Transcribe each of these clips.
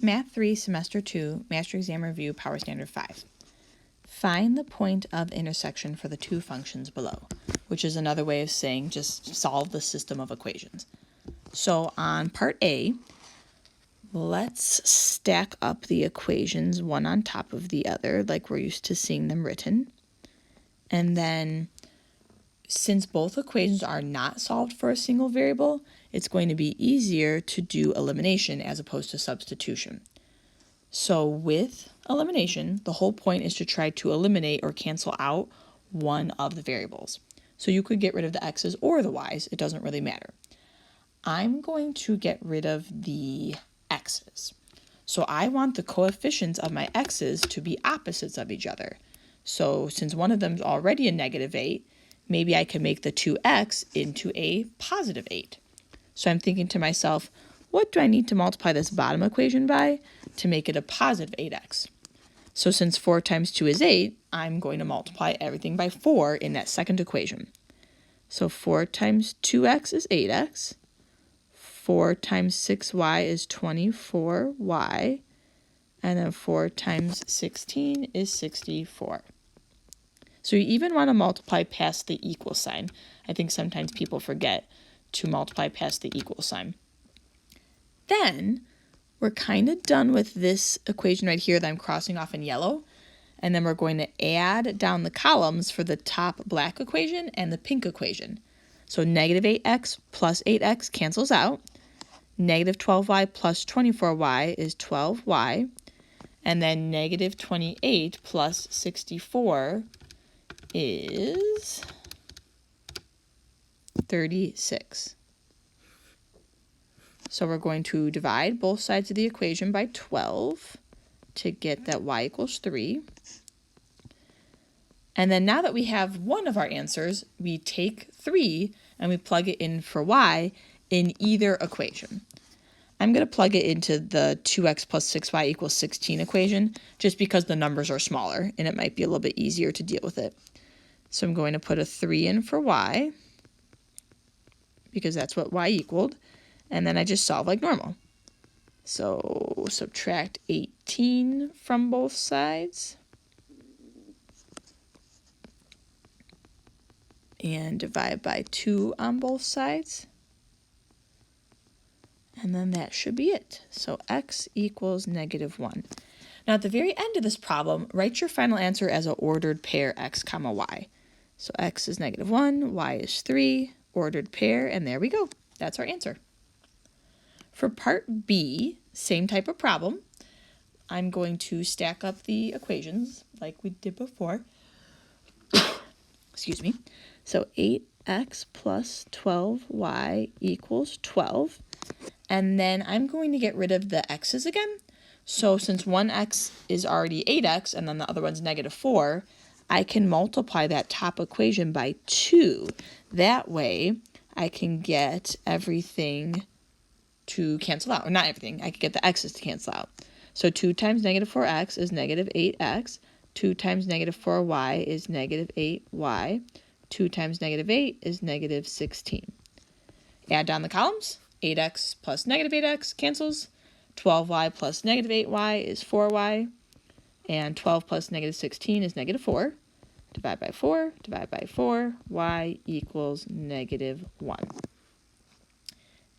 Math 3, Semester 2, Master Exam Review, Power Standard 5. Find the point of intersection for the two functions below, which is another way of saying just solve the system of equations. So on part A, let's stack up the equations one on top of the other like we're used to seeing them written. And then since both equations are not solved for a single variable, it's going to be easier to do elimination as opposed to substitution. So with elimination, the whole point is to try to eliminate or cancel out one of the variables. So you could get rid of the x's or the y's, it doesn't really matter. I'm going to get rid of the x's. So I want the coefficients of my x's to be opposites of each other. So since one of them is already a -8, maybe I can make the 2x into a +8. So I'm thinking to myself, what do I need to multiply this bottom equation by to make it a +8x? So since 4 times 2 is 8, I'm going to multiply everything by 4 in that second equation. So 4 times 2x is 8x. 4 times 6y is 24y. And then 4 times 16 is 64. So you even want to multiply past the equal sign. I think sometimes people forget to multiply past the equal sign. Then we're kind of done with this equation right here that I'm crossing off in yellow. And then we're going to add down the columns for the top black equation and the pink equation. So -8x plus 8x cancels out. -12y plus 24y is 12y. And then -28 plus 64 is 36. So we're going to divide both sides of the equation by 12 to get that y equals 3. And then now that we have one of our answers, we take 3 and we plug it in for y in either equation. I'm going to plug it into the 2x plus 6y equals 16 equation just because the numbers are smaller and it might be a little bit easier to deal with it. So I'm going to put a 3 in for y because that's what y equaled. And then I just solve like normal. So subtract 18 from both sides. And divide by 2 on both sides. And then that should be it. So x equals -1. Now at the very end of this problem, write your final answer as an ordered pair x comma y. So x is -1, y is 3, ordered pair, and there we go. That's our answer. For part B, same type of problem. I'm going to stack up the equations like we did before. Excuse me. So 8x plus 12y equals 12. And then I'm going to get rid of the x's again. So since one x is already 8x and then the other one's -4, I can multiply that top equation by 2. That way I can get everything to cancel out. Or not everything, I can get the x's to cancel out. So 2 times -4x is -8x. 2 times -4y is -8y. 2 times -8 is -16. Add down the columns. 8x plus -8x cancels. 12y plus -8y is 4y. And 12 plus -16 is -4. Divide by 4, divide by 4, y equals -1.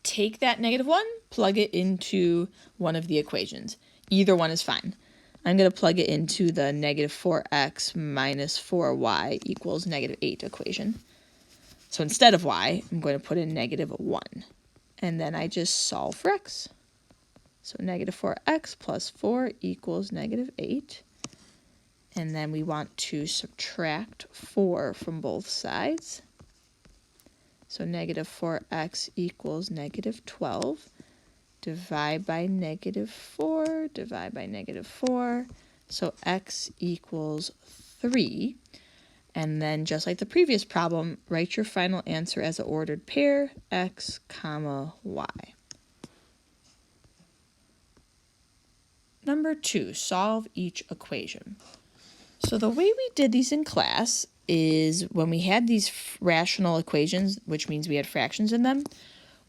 Take that -1, plug it into one of the equations. Either one is fine. I'm going to plug it into the -4x minus 4y equals -8 equation. So instead of y, I'm going to put in -1. And then I just solve for x. So -4x plus 4 equals -8. And then we want to subtract 4 from both sides. So -4x equals -12. Divide by -4, divide by -4. So x equals 3. And then just like the previous problem, write your final answer as an ordered pair, x comma y. Number 2, solve each equation. So the way we did these in class is when we had these rational equations, which means we had fractions in them,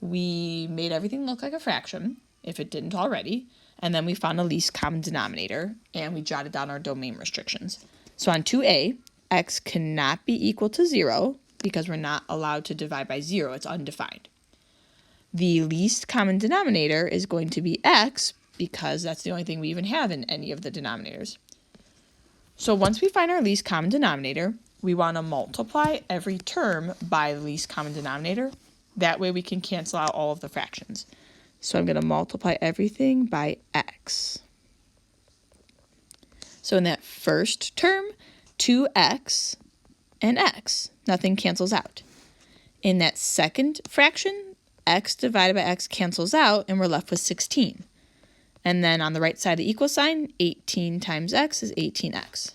we made everything look like a fraction. if it didn't already. And then we found a least common denominator, and we jotted down our domain restrictions. So on 2a, x cannot be equal to 0 because we're not allowed to divide by 0. It's undefined. The least common denominator is going to be x because that's the only thing we even have in any of the denominators. So once we find our least common denominator, we want to multiply every term by the least common denominator. That way we can cancel out all of the fractions. So I'm going to multiply everything by x. So in that first term, 2x and x. Nothing cancels out. In that second fraction, x divided by x cancels out, and we're left with 16. And then on the right side of the equal sign, 18 times x is 18x.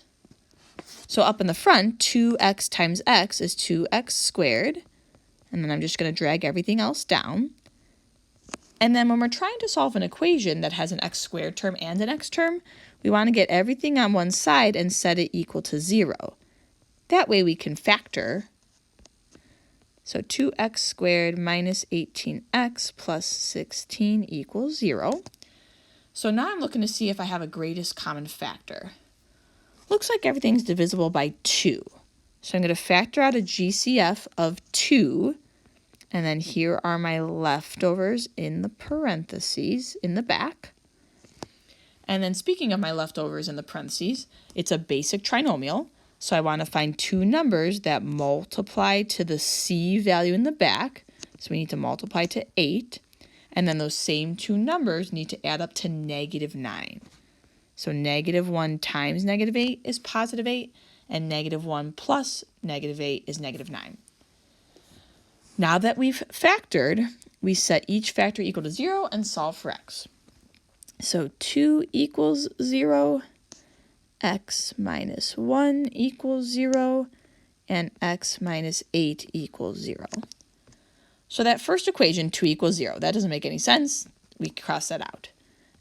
So up in the front, 2x times x is 2x squared. And then I'm just going to drag everything else down. And then when we're trying to solve an equation that has an x squared term and an x term, we want to get everything on one side and set it equal to 0. That way we can factor. So 2x squared minus 18x plus 16 equals 0. So now I'm looking to see if I have a greatest common factor. Looks like everything's divisible by 2. So I'm going to factor out a GCF of 2. And then here are my leftovers in the parentheses in the back. And then speaking of my leftovers in the parentheses, it's a basic trinomial. So I want to find two numbers that multiply to the c value in the back. So we need to multiply to 8. And then those same two numbers need to add up to -9. So -1 times -8 is +8, and -1 plus -8 is -9. Now that we've factored, we set each factor equal to 0 and solve for x. So 2 equals 0, x minus 1 equals 0, and x minus 8 equals 0. So that first equation, 2 equals 0, that doesn't make any sense. We cross that out.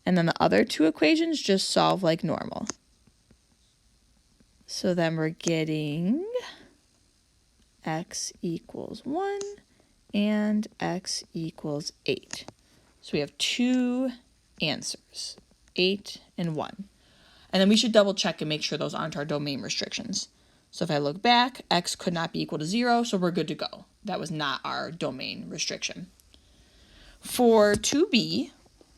And then the other two equations just solve like normal. So then we're getting x equals 1 and x equals 8. So we have two answers, 8 and 1. And then we should double check and make sure those aren't our domain restrictions. So if I look back, x could not be equal to 0, so we're good to go. That was not our domain restriction. For 2b,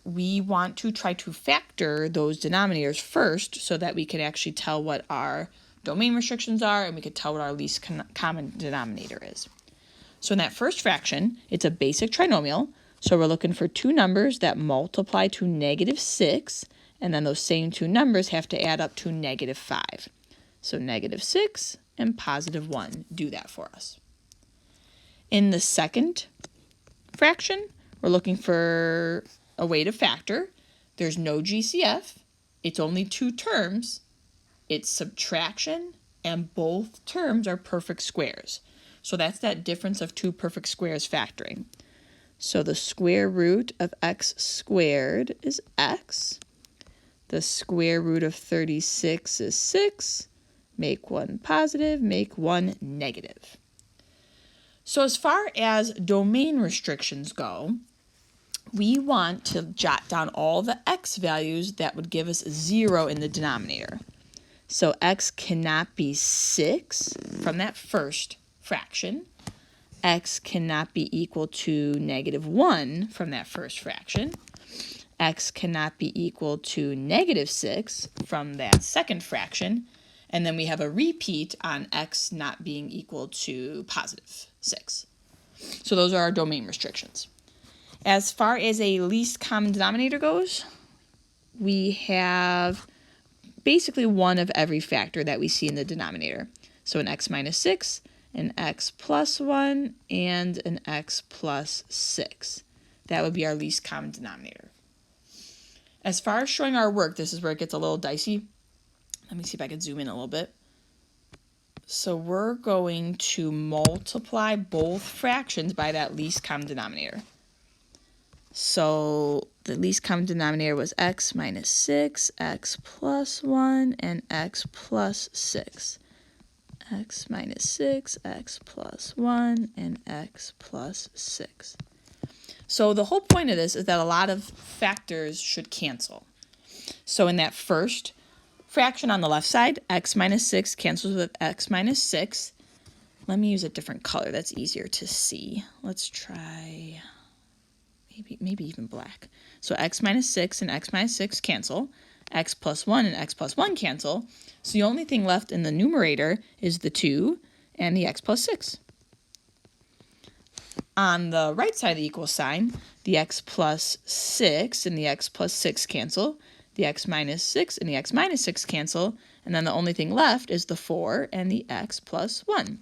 we want to try to factor those denominators first so that we can actually tell what our domain restrictions are and we can tell what our least common denominator is. So in that first fraction, it's a basic trinomial. So we're looking for two numbers that multiply to -6, and then those same two numbers have to add up to -5. So -6 and +1 do that for us. In the second fraction, we're looking for a way to factor. There's no GCF. It's only two terms. It's subtraction, and both terms are perfect squares. So that's that difference of two perfect squares factoring. So the square root of x squared is x. The square root of 36 is 6. Make one positive, make one negative. So as far as domain restrictions go, we want to jot down all the x values that would give us 0 in the denominator. So x cannot be 6 from that first fraction. X cannot be equal to -1 from that first fraction. X cannot be equal to -6 from that second fraction. And then we have a repeat on x not being equal to +6. So those are our domain restrictions. As far as a least common denominator goes, we have basically one of every factor that we see in the denominator. So an x minus 6, an x plus 1, and an x plus 6. That would be our least common denominator. As far as showing our work, this is where it gets a little dicey. Let me see if I can zoom in a little bit. So we're going to multiply both fractions by that least common denominator. So the least common denominator was x minus 6, x plus 1, and x plus 6. X minus 6, x plus 1, and x plus 6. So the whole point of this is that a lot of factors should cancel. So in that first fraction on the left side, x minus 6 cancels with x minus 6. Let me use a different color that's easier to see. Let's try maybe even black. So x minus 6 and x minus 6 cancel. X plus 1 and x plus 1 cancel. So the only thing left in the numerator is the 2 and the x plus 6. On the right side of the equal sign, the x plus 6 and the x plus 6 cancel. The x minus 6 and the x minus 6 cancel. And then the only thing left is the 4 and the x plus 1.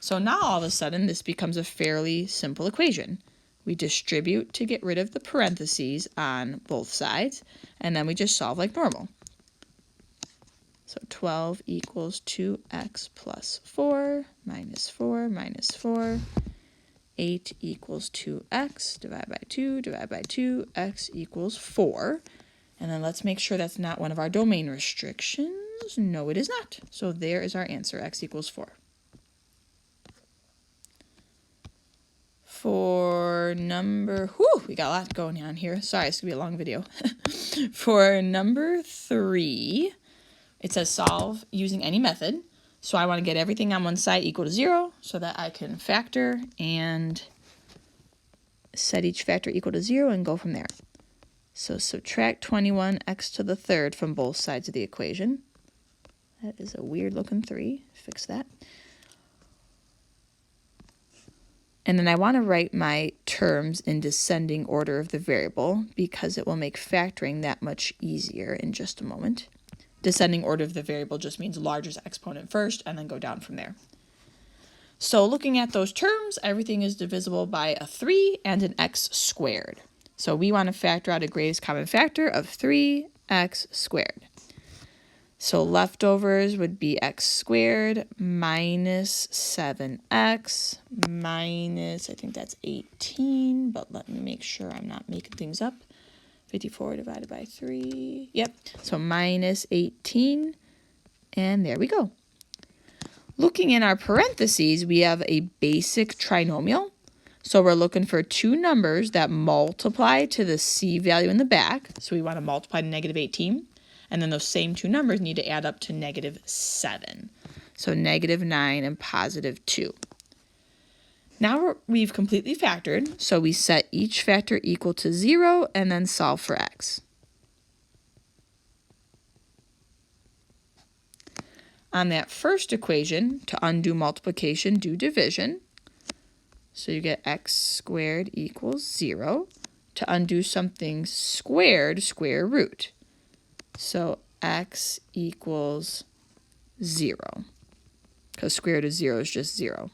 So now all of a sudden this becomes a fairly simple equation. We distribute to get rid of the parentheses on both sides, and then we just solve like normal. So 12 equals 2x plus 4 minus 4 minus 4. 8 equals 2x, divide by 2, x equals 4. And then let's make sure that's not one of our domain restrictions. No, it is not. So there is our answer, x equals 4. For number, we got a lot going on here. Sorry, it's going to be a long video. For number 3, it says solve using any method. So I want to get everything on one side equal to 0 so that I can factor and set each factor equal to 0 and go from there. So subtract 21x to the third from both sides of the equation. That is a weird looking 3. Fix that. And then I want to write my terms in descending order of the variable because it will make factoring that much easier in just a moment. Descending order of the variable just means largest exponent first and then go down from there. So looking at those terms, everything is divisible by a 3 and an x squared. So we want to factor out a greatest common factor of 3x squared. So leftovers would be x squared minus 7x minus, I think that's 18, but let me make sure I'm not making things up. 54 divided by 3, yep, so minus 18, and there we go. Looking in our parentheses, we have a basic trinomial. So we're looking for two numbers that multiply to the c value in the back. So we want to multiply to negative 18. And then those same two numbers need to add up to negative 7. So negative 9 and positive 2. Now we've completely factored, so we set each factor equal to 0 and then solve for x. On that first equation, to undo multiplication, do division. So you get x squared equals 0. To undo something squared, square root. So x equals 0, because square root of 0 is just 0.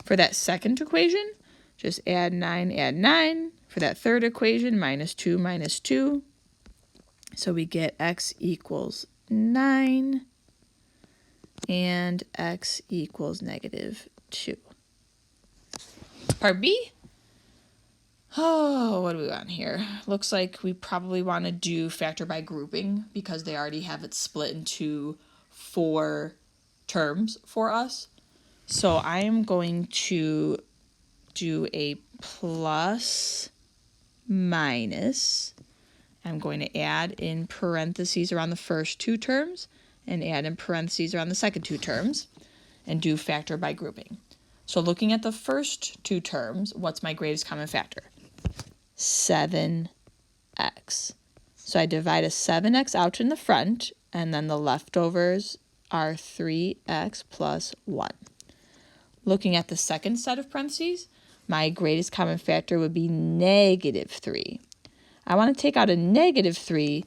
For that second equation, just add 9. For that third equation, minus 2. So we get x equals 9 and x equals negative 2. Part B. Oh, what do we want here? Looks like we probably want to do factor by grouping because they already have it split into 4 terms for us. So I am going to do a plus minus. I'm going to add in parentheses around the first 2 terms and add in parentheses around the second 2 terms and do factor by grouping. So looking at the first 2 terms, what's my greatest common factor? 7x. So I divide a 7x out in the front, and then the leftovers are 3x plus 1. Looking at the second set of parentheses, my greatest common factor would be negative 3. I want to take out a negative 3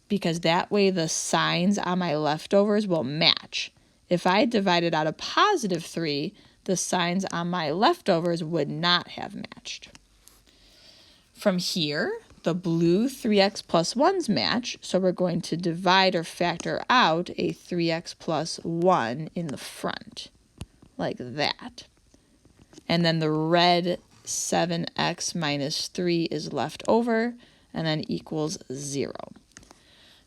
because that way the signs on my leftovers will match. If I divided out a positive 3, the signs on my leftovers would not have matched. From here, the blue 3x plus 1's match, so we're going to divide or factor out a 3x plus 1 in the front, like that. And then the red 7x minus 3 is left over, and then equals 0.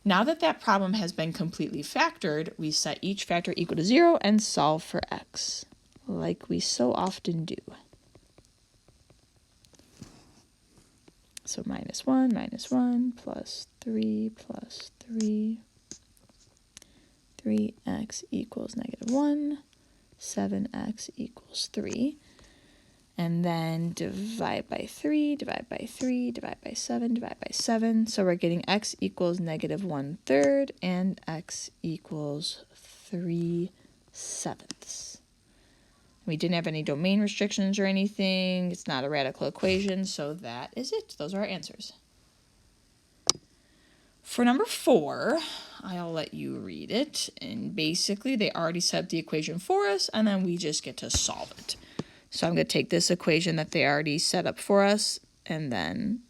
Now that that problem has been completely factored, we set each factor equal to 0 and solve for x, like we so often do. So minus 1, plus 3, 3x equals negative 1, 7x equals 3. And then divide by 3, divide by 3, divide by 7, divide by 7. So we're getting x equals negative 1/3 and x equals 3/7. We didn't have any domain restrictions or anything. It's not a radical equation, so that is it. Those are our answers. For number 4, I'll let you read it. And basically, they already set up the equation for us, and then we just get to solve it. So I'm going to take this equation that they already set up for us, and then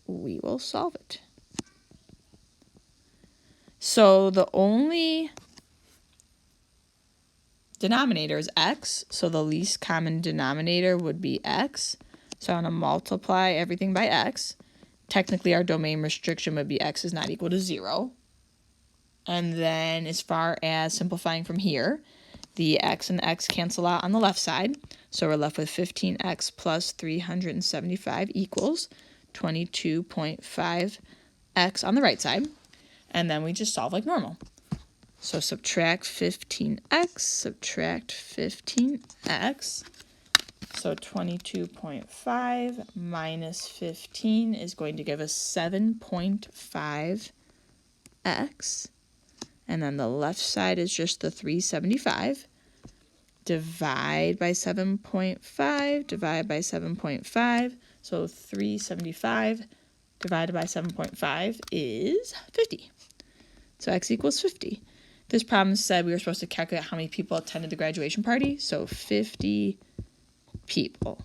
we will solve it. So the only denominator is x, so the least common denominator would be x. So I'm going to multiply everything by x. Technically, our domain restriction would be x is not equal to 0. And then as far as simplifying from here, the x and the x cancel out on the left side. So we're left with 15x plus 375 equals 22.5x on the right side. And then we just solve like normal. So subtract 15x, subtract 15x. So 22.5 minus 15 is going to give us 7.5x. And then the left side is just the 375. Divide by 7.5, divide by 7.5. So 375 divided by 7.5 is 50. So x equals 50. This problem said we were supposed to calculate how many people attended the graduation party. So 50 people.